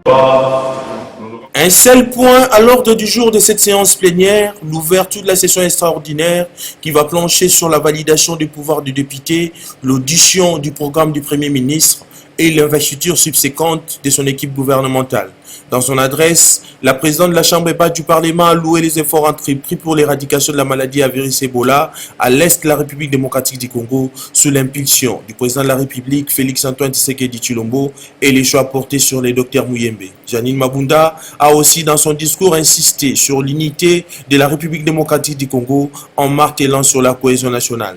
Un seul point à l'ordre du jour de cette séance plénière, l'ouverture de la session extraordinaire qui va plancher sur la validation du pouvoir du député, l'audition du programme du Premier ministre et l'investiture subséquente de son équipe gouvernementale. Dans son adresse, la présidente de la Chambre basse du Parlement a loué les efforts entrepris pour l'éradication de la maladie à virus Ebola à l'est de la République démocratique du Congo sous l'impulsion du président de la République Félix-Antoine Tshisekedi Tshilombo et les choix portés sur les docteurs Muyembe. Janine Mabunda a aussi dans son discours insisté sur l'unité de la République démocratique du Congo en martelant sur la cohésion nationale.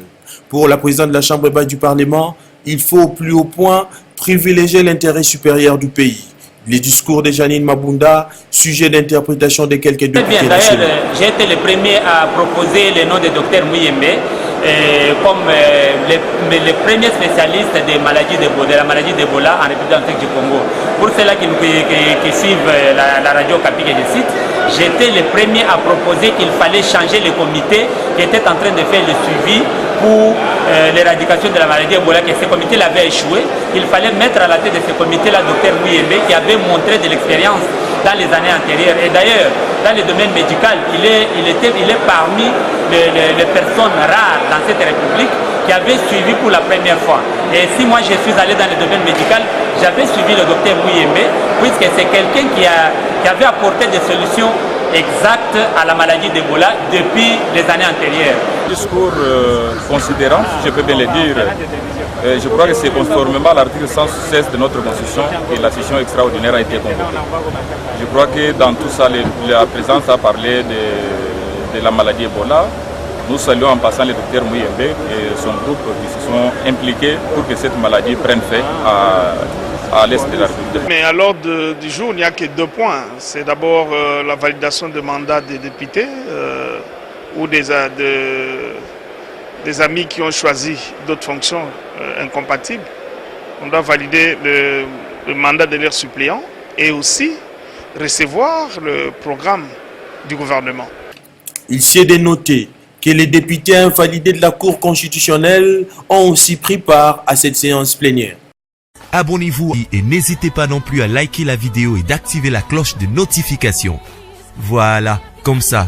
Pour la présidente de la Chambre basse du Parlement, il faut au plus haut point privilégier l'intérêt supérieur du pays. Les discours de Janine Mabunda, sujet d'interprétation de quelques députés nationaux. J'ai été le premier à proposer le nom de Dr Muyembe comme les premiers spécialistes de la maladie d'Ebola en République démocratique du Congo. Pour ceux-là qui suivent la radio Okapi que je cite, j'étais le premier à proposer qu'il fallait changer le comité qui était en train de faire le suivi pour l'éradication de la maladie Ebola, que ce comité l'avait échoué. Il fallait mettre à la tête de ce comité-là Dr Muyembe qui avait montré de l'expérience dans les années antérieures. Et d'ailleurs, dans le domaine médical, il est parmi les personnes rares dans cette république qui avaient suivi pour la première fois. Et si moi je suis allé dans le domaine médical, j'avais suivi le docteur Muyembe, puisque c'est quelqu'un qui avait apporté des solutions exactes à la maladie d'Ebola depuis les années antérieures. Discours considérant, si je peux bien le dire, je crois que c'est conformément à l'article 116 de notre Constitution que la session extraordinaire a été convoquée. Je crois que dans tout ça, la présidente a parlé de la maladie Ebola. Nous saluons en passant le docteur Muyembe et son groupe qui se sont impliqués pour que cette maladie prenne fin à l'est de la République. Mais à l'ordre du jour, il n'y a que 2 points. C'est d'abord la validation de mandats des députés ou des amis qui ont choisi d'autres fonctions incompatibles. On doit valider le mandat de leurs suppléants et aussi recevoir le programme du gouvernement. Il s'est dénoté que les députés invalidés de la Cour constitutionnelle ont aussi pris part à cette séance plénière. Abonnez-vous et n'hésitez pas non plus à liker la vidéo et d'activer la cloche de notification. Voilà, comme ça,